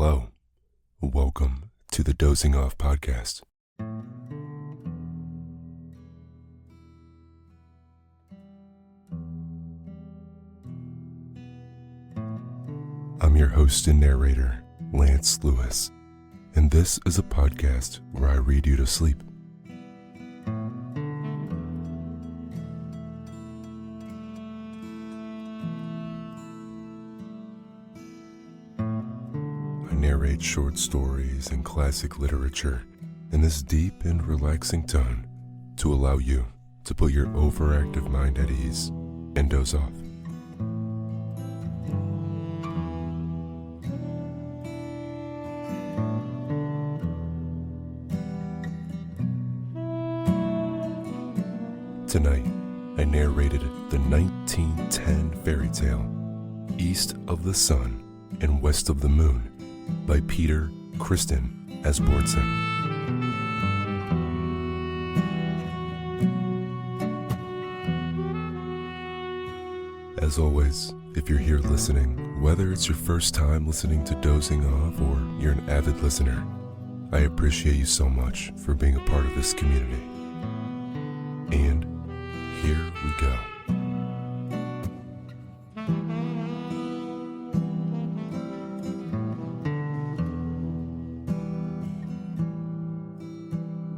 Hello, welcome to the Dozing Off podcast. I'm your host and narrator, Lance Lewis, and this is a podcast where I read you to sleep. I narrate short stories and classic literature in this deep and relaxing tone to allow you to put your overactive mind at ease and doze off. Tonight, I narrated the 1910 fairy tale, East of the Sun and West of the Moon by Peter Christen Asbjørnsen. As always, if you're here listening, whether it's your first time listening to Dozing Off or you're an avid listener, I appreciate you so much for being a part of this community. And here we go.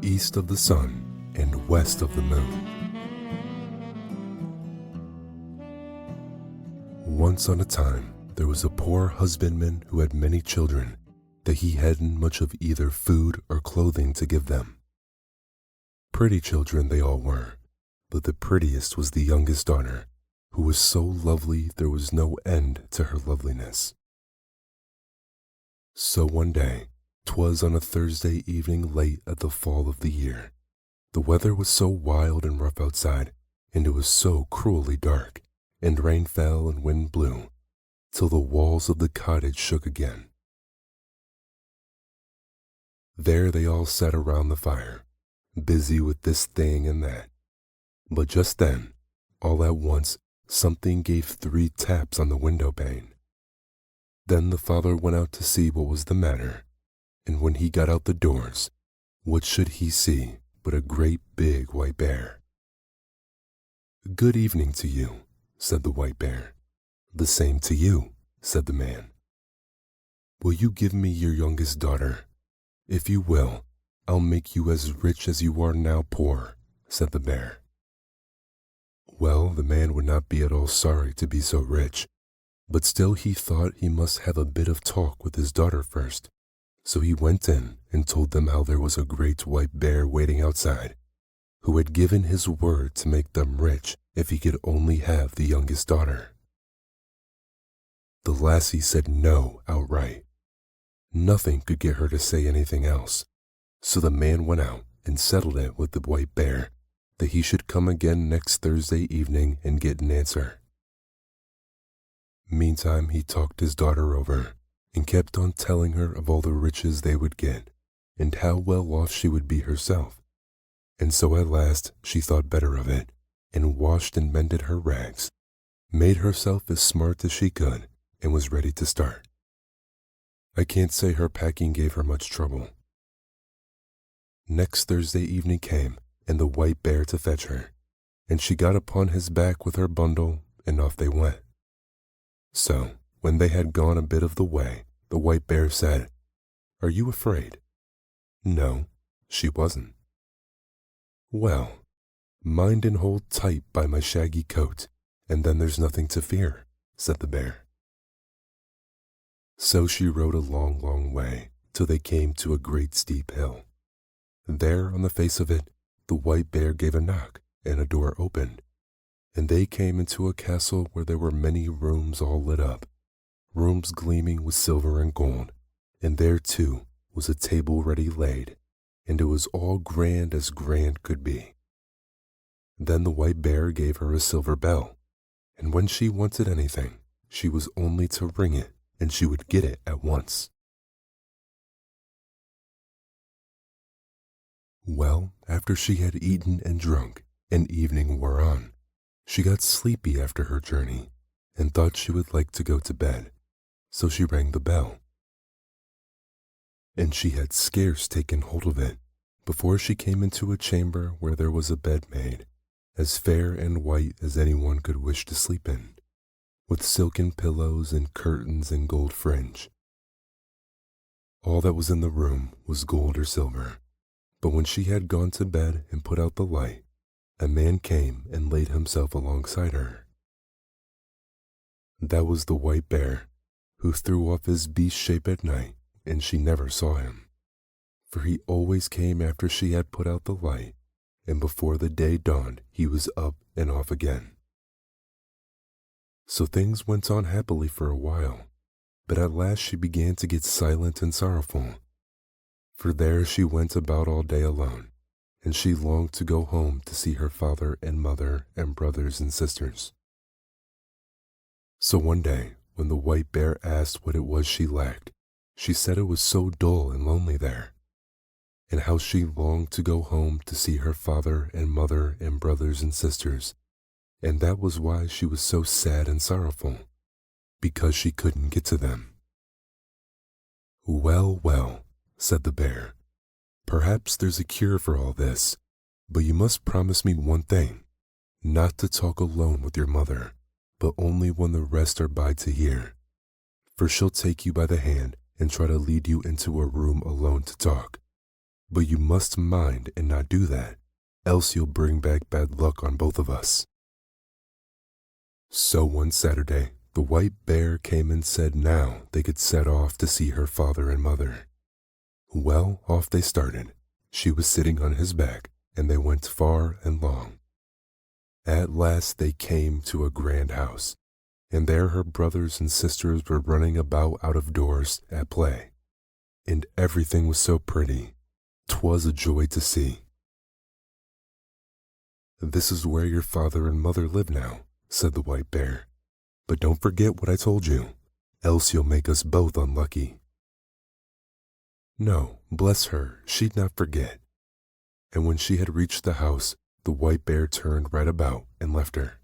East of the Sun and West of the Moon. Once on a time, there was a poor husbandman who had many children, that he hadn't much of either food or clothing to give them. Pretty children they all were, but the prettiest was the youngest daughter, who was so lovely there was no end to her loveliness. So one day, 'twas on a Thursday evening late at the fall of the year. The weather was so wild and rough outside, and it was so cruelly dark, and rain fell and wind blew, till the walls of the cottage shook again. There they all sat around the fire, busy with this thing and that. But just then, all at once, something gave 3 taps on the window pane. Then the father went out to see what was the matter, and when he got out the doors, what should he see but a great big white bear? "Good evening to you," said the white bear. "The same to you," said the man. "Will you give me your youngest daughter? If you will, I'll make you as rich as you are now poor," said the bear. Well, the man would not be at all sorry to be so rich, but still he thought he must have a bit of talk with his daughter first. So he went in and told them how there was a great white bear waiting outside, who had given his word to make them rich if he could only have the youngest daughter. The lassie said no outright. Nothing could get her to say anything else, so the man went out and settled it with the white bear that he should come again next Thursday evening and get an answer. Meantime, he talked his daughter over and kept on telling her of all the riches they would get and how well off she would be herself. And so at last she thought better of it and washed and mended her rags, made herself as smart as she could, and was ready to start. I can't say her packing gave her much trouble. Next Thursday evening came, and the white bear to fetch her, and she got upon his back with her bundle, and off they went. So, when they had gone a bit of the way, the white bear said, "Are you afraid?" No, she wasn't. "Well, mind and hold tight by my shaggy coat, and then there's nothing to fear," said the bear. So she rode a long, long way, till they came to a great steep hill. There, on the face of it, the white bear gave a knock, and a door opened, and they came into a castle where there were many rooms all lit up, rooms gleaming with silver and gold, and there too was a table ready laid, and it was all grand as grand could be. Then the white bear gave her a silver bell, and when she wanted anything, she was only to ring it, and she would get it at once. Well, after she had eaten and drunk, and evening wore on, she got sleepy after her journey, and thought she would like to go to bed, so she rang the bell. and she had scarce taken hold of it before she came into a chamber where there was a bed made, as fair and white as anyone could wish to sleep in, with silken pillows and curtains and gold fringe. All that was in the room was gold or silver, but when she had gone to bed and put out the light, a man came and laid himself alongside her. That was the white bear, who threw off his beast shape at night, and she never saw him, for he always came after she had put out the light, and before the day dawned he was up and off again. So things went on happily for a while, but at last she began to get silent and sorrowful, for there she went about all day alone, and she longed to go home to see her father and mother and brothers and sisters. So one day, when the white bear asked what it was she lacked, she said it was so dull and lonely there, and how she longed to go home to see her father and mother and brothers and sisters, and that was why she was so sad and sorrowful, because she couldn't get to them. "Well, well," said the bear, "perhaps there's a cure for all this, but you must promise me one thing, not to talk alone with your mother, but only when the rest are by to hear, for she'll take you by the hand and try to lead you into a room alone to talk. But you must mind and not do that, else you'll bring back bad luck on both of us." So one Saturday, the white bear came and said now they could set off to see her father and mother. Well, off they started. She was sitting on his back, and they went far and long. At last they came to a grand house, and there her brothers and sisters were running about out of doors at play, and everything was so pretty, 'twas a joy to see. "This is where your father and mother live now," said the white bear, "but don't forget what I told you, else you'll make us both unlucky." No, bless her, she'd not forget. And when she had reached the house, the white bear turned right about and left her.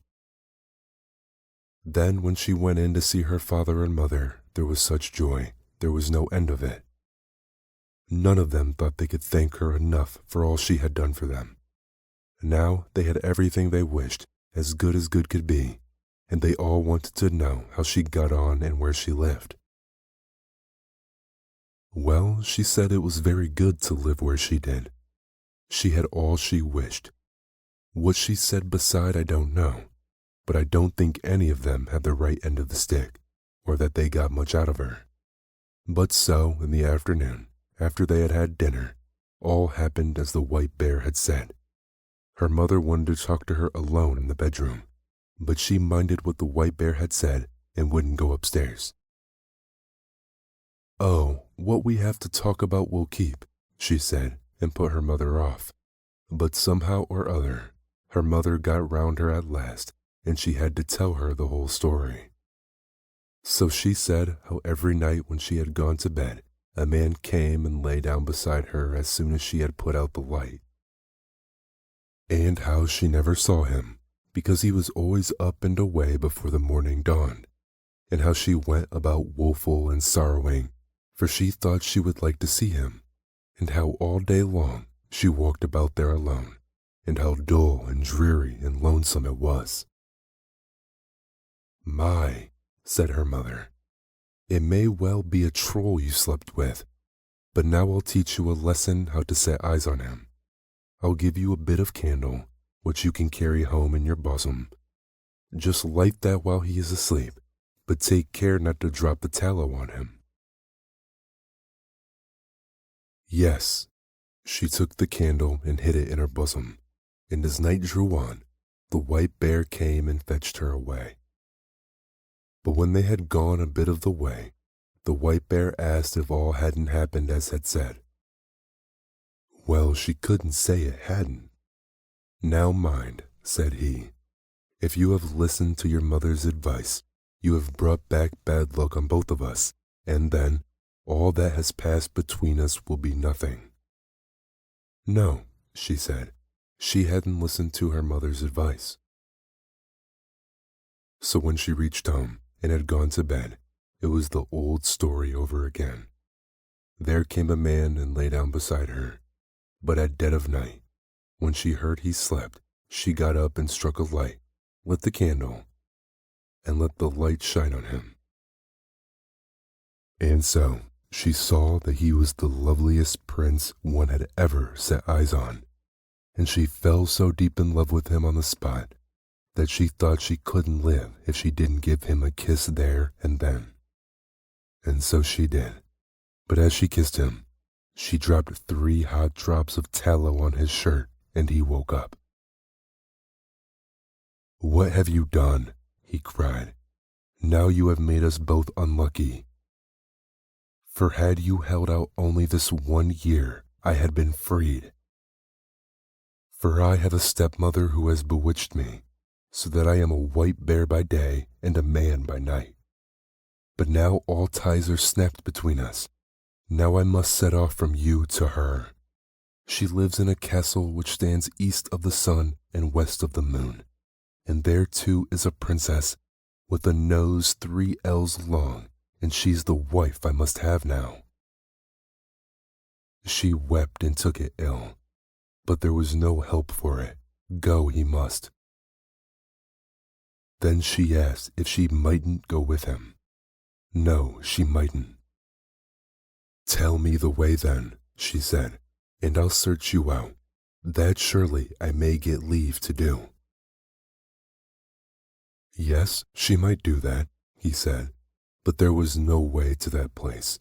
Then when she went in to see her father and mother, there was such joy, there was no end of it. None of them thought they could thank her enough for all she had done for them. Now they had everything they wished, as good could be, and they all wanted to know how she got on and where she lived. Well, she said it was very good to live where she did. She had all she wished. What she said beside I don't know, but I don't think any of them had the right end of the stick, or that they got much out of her. But so, in the afternoon, after they had had dinner, all happened as the white bear had said. Her mother wanted to talk to her alone in the bedroom, but she minded what the white bear had said and wouldn't go upstairs. "Oh, what we have to talk about will keep," she said, and put her mother off. But somehow or other, her mother got round her at last, and she had to tell her the whole story. So she said how every night when she had gone to bed, a man came and lay down beside her as soon as she had put out the light, and how she never saw him, because he was always up and away before the morning dawned, and how she went about woeful and sorrowing, for she thought she would like to see him, and how all day long she walked about there alone, and how dull and dreary and lonesome it was. "My," said her mother, "it may well be a troll you slept with, but now I'll teach you a lesson how to set eyes on him. I'll give you a bit of candle, which you can carry home in your bosom. Just light that while he is asleep, but take care not to drop the tallow on him." Yes, she took the candle and hid it in her bosom, and as night drew on, the white bear came and fetched her away. But when they had gone a bit of the way, the white bear asked if all hadn't happened as had said. Well, she couldn't say it hadn't. "Now mind," said he, "if you have listened to your mother's advice, you have brought back bad luck on both of us, and then all that has passed between us will be nothing." No, she said, she hadn't listened to her mother's advice. So when she reached home and had gone to bed, it was the old story over again. There came a man and lay down beside her. But at dead of night, when she heard he slept, she got up and struck a light, lit the candle, and let the light shine on him. And so she saw that he was the loveliest prince one had ever set eyes on, and she fell so deep in love with him on the spot that she thought she couldn't live if she didn't give him a kiss there and then. And so she did. But as she kissed him, she dropped 3 hot drops of tallow on his shirt, and he woke up. "What have you done?" he cried. "Now you have made us both unlucky. For had you held out only this 1 year, I had been freed. For I have a stepmother who has bewitched me, so that I am a white bear by day and a man by night. But now all ties are snapped between us. Now I must set off from you to her. She lives in a castle which stands east of the sun and west of the moon, and there too is a princess with a nose 3 ells long, and she's the wife I must have now." She wept and took it ill, but there was no help for it. Go he must. Then she asked if she mightn't go with him. No, she mightn't. "Tell me the way then," she said, "and I'll search you out. That surely I may get leave to do." Yes, she might do that, he said, but there was no way to that place.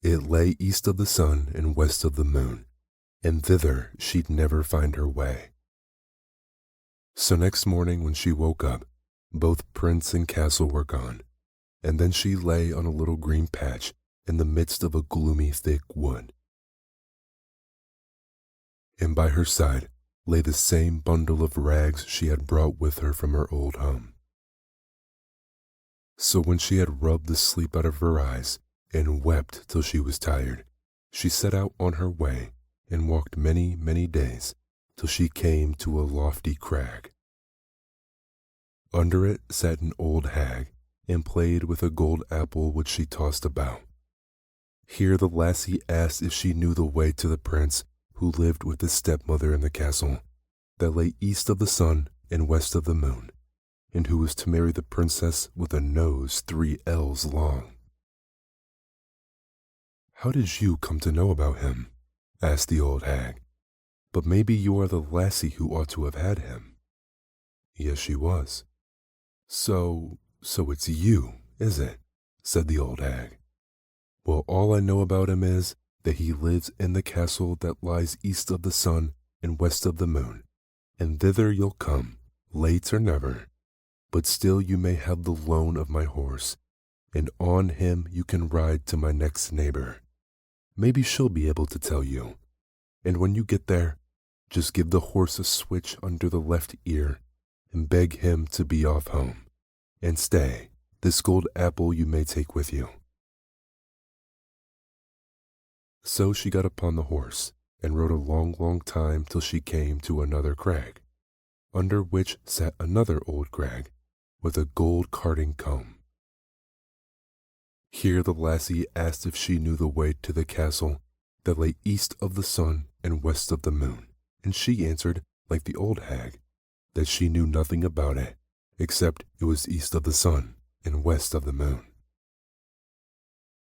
It lay east of the sun and west of the moon, and thither she'd never find her way. So next morning when she woke up, both prince and castle were gone, and then she lay on a little green patch in the midst of a gloomy thick wood. And by her side lay the same bundle of rags she had brought with her from her old home. So when she had rubbed the sleep out of her eyes and wept till she was tired, she set out on her way and walked many, many days till she came to a lofty crag. Under it sat an old hag and played with a gold apple which she tossed about. Here the lassie asked if she knew the way to the prince who lived with his stepmother in the castle that lay east of the sun and west of the moon, and who was to marry the princess with a nose 3 ells long. "How did you come to know about him?" asked the old hag. "But maybe you are the lassie who ought to have had him." Yes, she was. So it's you, is it?" said the old hag. "Well, all I know about him is that he lives in the castle that lies east of the sun and west of the moon, and thither you'll come, late or never, but still you may have the loan of my horse, and on him you can ride to my next neighbor. Maybe she'll be able to tell you, and when you get there, just give the horse a switch under the left ear and beg him to be off home, and stay, this gold apple you may take with you." So she got upon the horse and rode a long, long time till she came to another crag, under which sat another old crag with a gold carding comb. Here the lassie asked if she knew the way to the castle that lay east of the sun and west of the moon, and she answered, like the old hag, that she knew nothing about it, except it was east of the sun and west of the moon.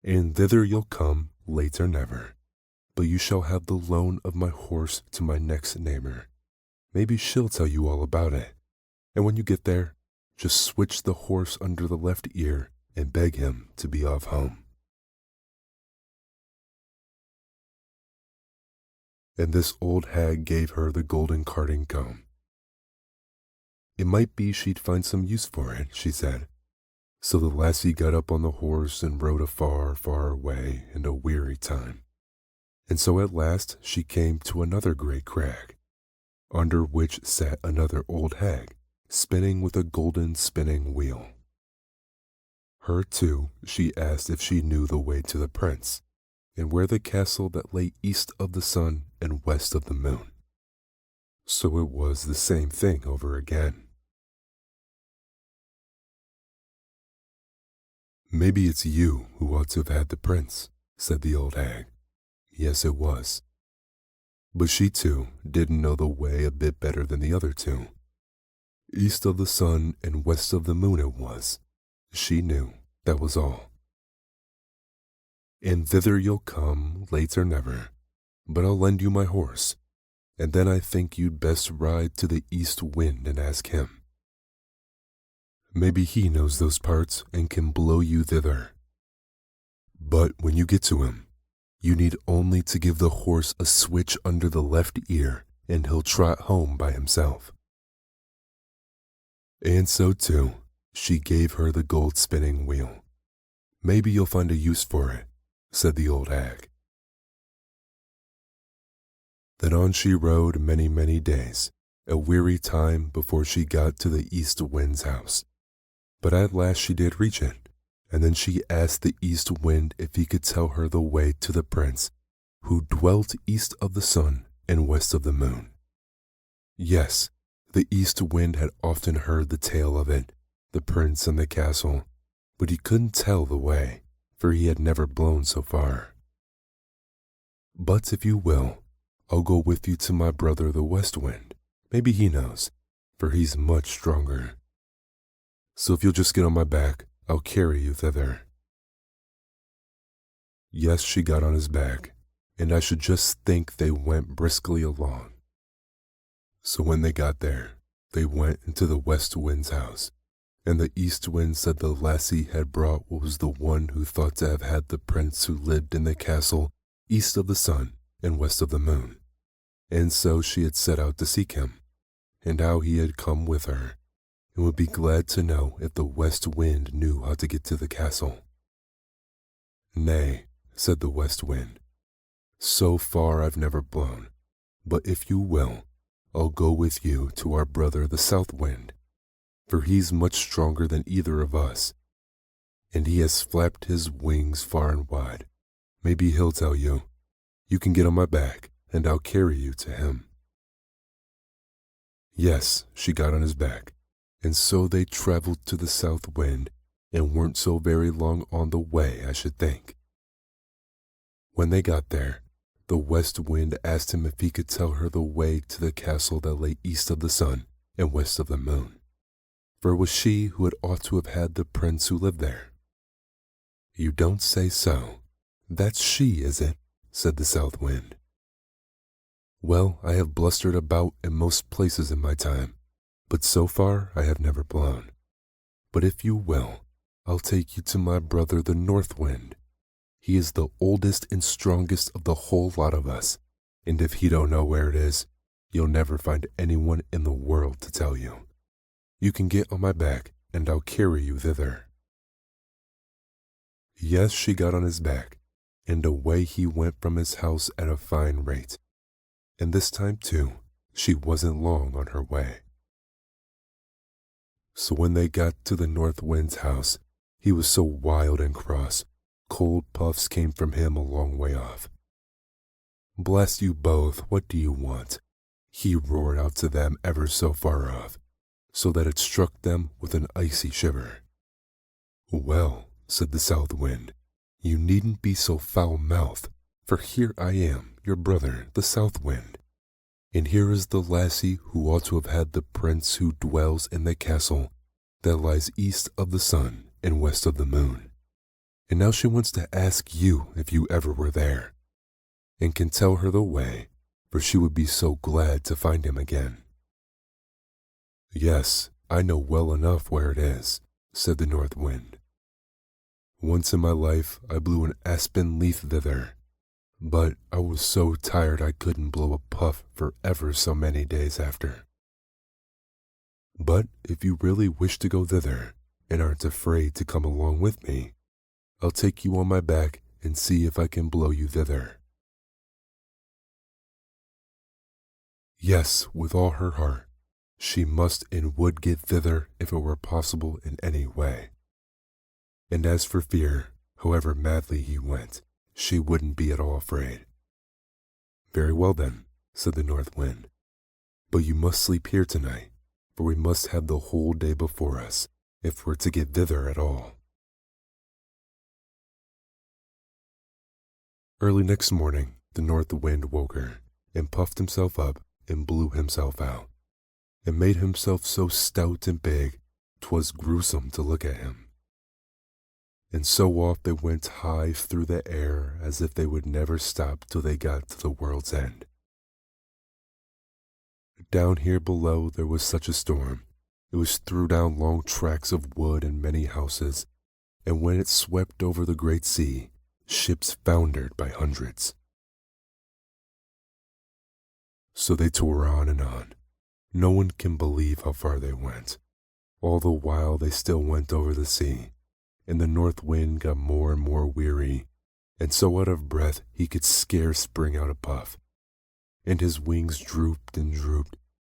"And thither you'll come, late or never, but you shall have the loan of my horse to my next neighbor. Maybe she'll tell you all about it, and when you get there, just switch the horse under the left ear and beg him to be off home." And this old hag gave her the golden carding comb. It might be she'd find some use for it, she said. So the lassie got up on the horse and rode a far, far way and a weary time. And so at last she came to another great crag, under which sat another old hag, spinning with a golden spinning wheel. Her too she asked if she knew the way to the prince, and where the castle that lay east of the sun and west of the moon. So it was the same thing over again. "Maybe it's you who ought to have had the prince," said the old hag, Yes, it was. But she too didn't know the way a bit better than the other two. East of the sun and west of the moon it was. She knew, that was all. And thither you'll come, late or never, but I'll lend you my horse, and then I think you'd best ride to the east wind and ask him. Maybe he knows those parts and can blow you thither. But when you get to him, you need only to give the horse a switch under the left ear, and he'll trot home by himself. And so too, she gave her the gold spinning wheel. Maybe you'll find a use for it, said the old hag. Then on she rode many, many days, a weary time before she got to the east wind's house. But at last she did reach it, and then she asked the east wind if he could tell her the way to the prince, who dwelt east of the sun and west of the moon. Yes, the east wind had often heard the tale of it, the prince and the castle, but he couldn't tell the way, for he had never blown so far. But if you will, I'll go with you to my brother the west wind. Maybe he knows, for he's much stronger. So if you'll just get on my back, I'll carry you thither. Yes, she got on his back, and I should just think they went briskly along. So when they got there, they went into the west wind's house, and the east wind said the lassie had brought what was the one who thought to have had the prince who lived in the castle east of the sun and west of the moon. And so she had set out to seek him, and how he had come with her, and would be glad to know if the west wind knew how to get to the castle. Nay, said the west wind, so far I've never blown, but if you will, I'll go with you to our brother the south wind, for he's much stronger than either of us, and he has flapped his wings far and wide. Maybe he'll tell you. You can get on my back, and I'll carry you to him. Yes, she got on his back, and so they traveled to the south wind, and weren't so very long on the way, I should think. When they got there, the west wind asked him if he could tell her the way to the castle that lay east of the sun and west of the moon, for it was she who had ought to have had the prince who lived there. You don't say so. That's she, is it? Said the south wind. Well, I have blustered about in most places in my time, but so far I have never blown. But if you will, I'll take you to my brother the north wind. He is the oldest and strongest of the whole lot of us, and if he don't know where it is, you'll never find anyone in the world to tell you. You can get on my back, and I'll carry you thither. Yes, she got on his back, and away he went from his house at a fine rate. And this time, too, she wasn't long on her way. So when they got to the north wind's house, he was so wild and cross, cold puffs came from him a long way off. Bless you both, what do you want? He roared out to them ever so far off, so that it struck them with an icy shiver. Well, said the south wind, you needn't be so foul-mouthed, for here I am, your brother, the south wind, and here is the lassie who ought to have had the prince who dwells in the castle that lies east of the sun and west of the moon. And now she wants to ask you if you ever were there, and can tell her the way, for she would be so glad to find him again. Yes, I know well enough where it is, said the north wind. Once in my life I blew an aspen leaf thither, but I was so tired I couldn't blow a puff for ever so many days after. But if you really wish to go thither, and aren't afraid to come along with me, I'll take you on my back and see if I can blow you thither. Yes, with all her heart, she must and would get thither if it were possible in any way. And as for fear, however madly he went, she wouldn't be at all afraid. Very well then, said the north wind, but you must sleep here tonight, for we must have the whole day before us, if we're to get thither at all. Early next morning, The north wind woke her, and puffed himself up, and blew himself out, and made himself so stout and big, 'twas gruesome to look at him. And so off they went high through the air as if they would never stop till they got to the world's end. Down here below there was such a storm. It was threw down long tracts of wood and many houses, and when it swept over the great sea, ships foundered by hundreds. So they tore on and on. No one can believe how far they went. All the while they still went over the sea, and the north wind got more and more weary, and so out of breath he could scarce bring out a puff, and his wings drooped and drooped,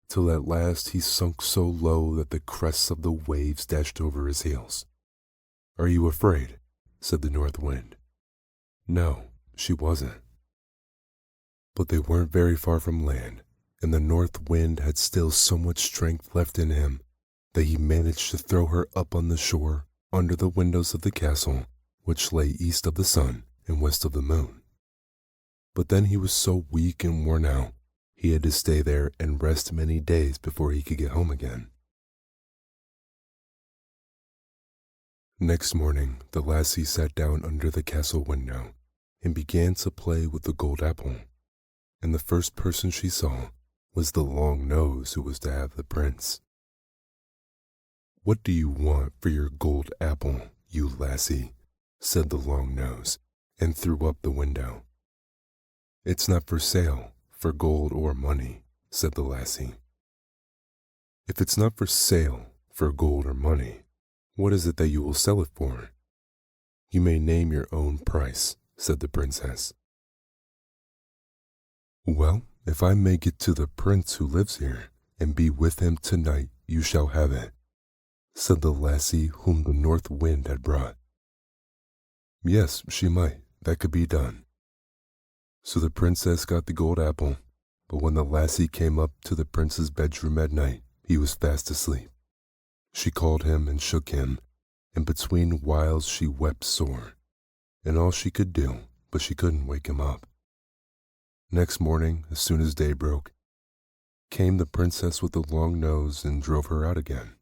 till at last he sunk so low that the crests of the waves dashed over his heels. "Are you afraid?" said the north wind. No, she wasn't. But they weren't very far from land, and the north wind had still so much strength left in him that he managed to throw her up on the shore under the windows of the castle, which lay east of the sun and west of the moon. But then he was so weak and worn out, he had to stay there and rest many days before he could get home again. Next morning, the lassie sat down under the castle window and began to play with the gold apple, and the first person she saw was the long nose who was to have the prince. "What do you want for your gold apple, you lassie?" said the long nose, and threw up the window. "It's not for sale, for gold or money," said the lassie. "If it's not for sale, for gold or money, what is it that you will sell it for?" "You may name your own price," said the princess. "Well, if I may get to the prince who lives here, and be with him tonight, you shall have it," said the lassie whom the north wind had brought. Yes, she might. That could be done. So the princess got the gold apple, but when the lassie came up to the prince's bedroom at night, he was fast asleep. She called him and shook him, and between whiles she wept sore, and all she could do, but she couldn't wake him up. Next morning, as soon as day broke, came the princess with the long nose and drove her out again.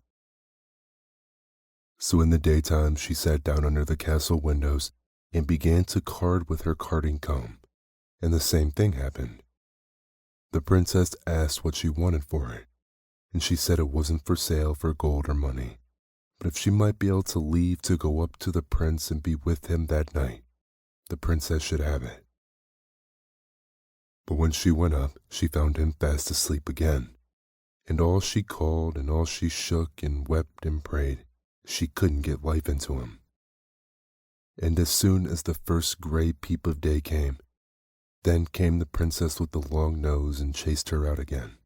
So in the daytime she sat down under the castle windows and began to card with her carding comb, and the same thing happened. The princess asked what she wanted for it, and she said it wasn't for sale for gold or money, but if she might be able to leave to go up to the prince and be with him that night, the princess should have it. But when she went up, she found him fast asleep again, and all she called and all she shook and wept and prayed, she couldn't get life into him. And as soon as the first gray peep of day came, then came the princess with the long nose and chased her out again.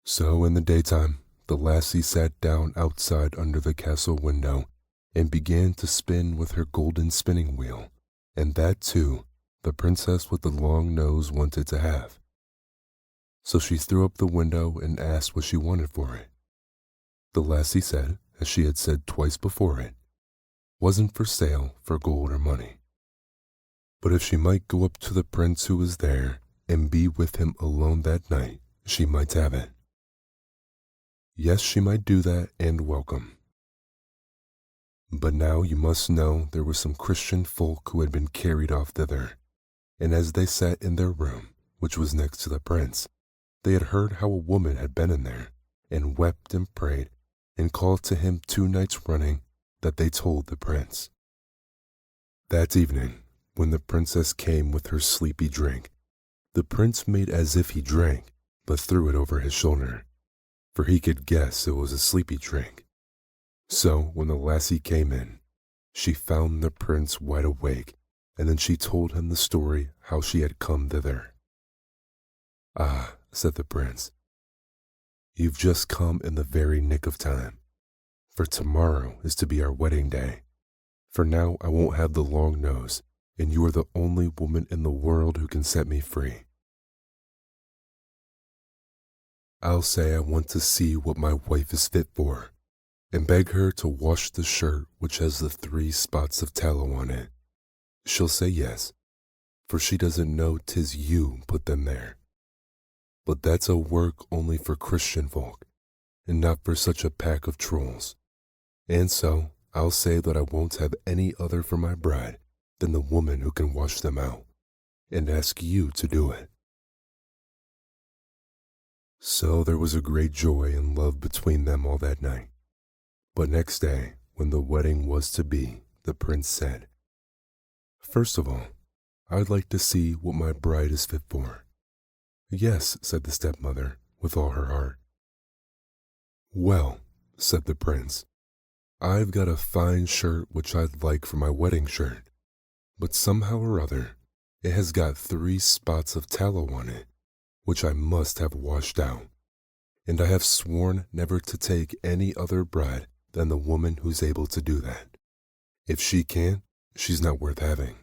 So in the daytime, the lassie sat down outside under the castle window and began to spin with her golden spinning wheel, and that too the princess with the long nose wanted to have. So she threw up the window and asked what she wanted for it. The lassie said, as she had said twice before it, wasn't for sale for gold or money, but if she might go up to the prince who was there and be with him alone that night, she might have it. Yes, she might do that and welcome. But now you must know there were some Christian folk who had been carried off thither, and as they sat in their room, which was next to the prince, they had heard how a woman had been in there, and wept and prayed, and called to him 2 nights running that they told the prince. That evening, when the princess came with her sleepy drink, the prince made as if he drank, but threw it over his shoulder, for he could guess it was a sleepy drink. So when the lassie came in, she found the prince wide awake, and then she told him the story how she had come thither. "Ah," said the prince, "you've just come in the very nick of time, for tomorrow is to be our wedding day. For now I won't have the long nose, and you are the only woman in the world who can set me free. I'll say I want to see what my wife is fit for, and beg her to wash the shirt which has the 3 spots of tallow on it. She'll say yes, for she doesn't know 'tis you put them there. But that's a work only for Christian folk, and not for such a pack of trolls. And so I'll say that I won't have any other for my bride than the woman who can wash them out, and ask you to do it." So there was a great joy and love between them all that night. But next day, when the wedding was to be, the prince said, "First of all, I'd like to see what my bride is fit for." "Yes," said the stepmother, with all her heart. "Well," said the prince, "I've got a fine shirt which I'd like for my wedding shirt, but somehow or other it has got 3 spots of tallow on it, which I must have washed out, and I have sworn never to take any other bride than the woman who's able to do that. If she can't, she's not worth having."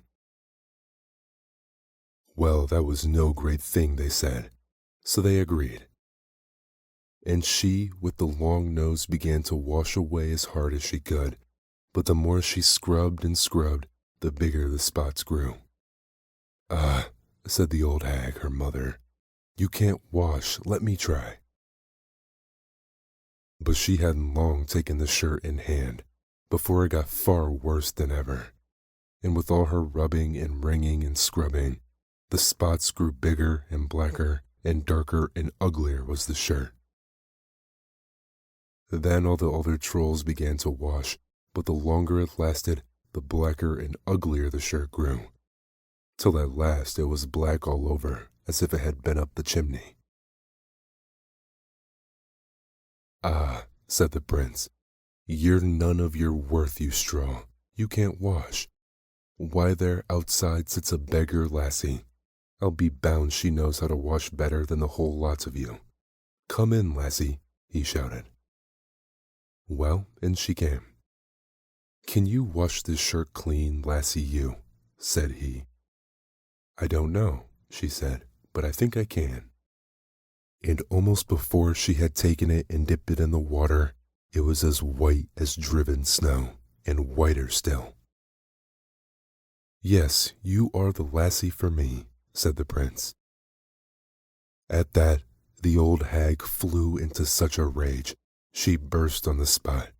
Well, that was no great thing, they said, so they agreed. And she, with the long nose, began to wash away as hard as she could, but the more she scrubbed and scrubbed, the bigger the spots grew. "Ah," said the old hag, her mother, "you can't wash, let me try." But she hadn't long taken the shirt in hand before it got far worse than ever, and with all her rubbing and wringing and scrubbing, the spots grew bigger and blacker, and darker and uglier was the shirt. Then all the other trolls began to wash, but the longer it lasted, the blacker and uglier the shirt grew, till at last it was black all over, as if it had been up the chimney. "Ah," said the prince, "you're none of your worth, you straw. You can't wash. Why, there outside sits a beggar lassie. I'll be bound she knows how to wash better than the whole lot of you. Come in, lassie," he shouted. Well, in she came. "Can you wash this shirt clean, lassie, you?" said he. "I don't know," she said, "but I think I can." And almost before she had taken it and dipped it in the water, it was as white as driven snow, and whiter still. "Yes, you are the lassie for me," said the prince. At that, the old hag flew into such a rage, she burst on the spot,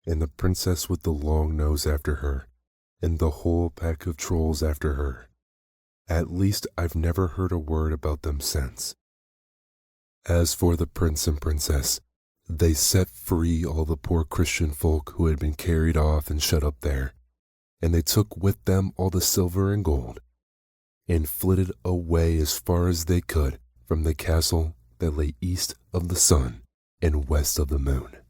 and the princess with the long nose after her, and the whole pack of trolls after her. At least I've never heard a word about them since. As for the prince and princess, they set free all the poor Christian folk who had been carried off and shut up there, and they took with them all the silver and gold, and flitted away as far as they could from the castle that lay east of the sun and west of the moon.